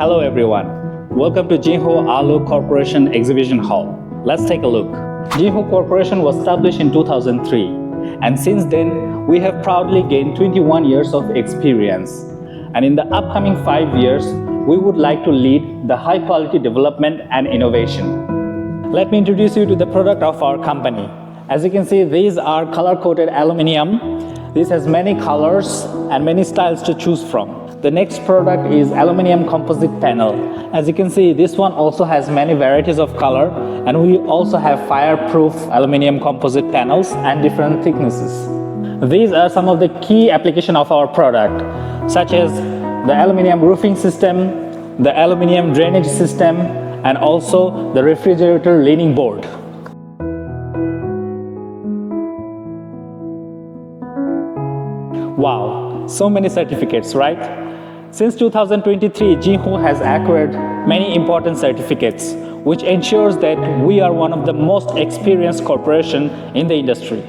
Hello everyone, welcome to Jinhu Alu Corporation Exhibition Hall. Let's take a look. Jinhu Corporation was established in 2003 and since then we have proudly gained 21 years of experience. And in the upcoming 5 years, we would like to lead the high quality development and innovation. Let me introduce you to the product of our company. As you can see, these are color coated aluminum. This has many colors and many styles to choose from. The next product is aluminum composite panel. As you can see, this one also has many varieties of color, and we also have fireproof aluminum composite panels and different thicknesses. These are some of the key applications of our product, such as the aluminum roofing system, the aluminum drainage system, and also the refrigerator leaning board. Wow, so many certificates, right? Since 2023, Jinhu has acquired many important certificates, which ensures that we are one of the most experienced corporations in the industry.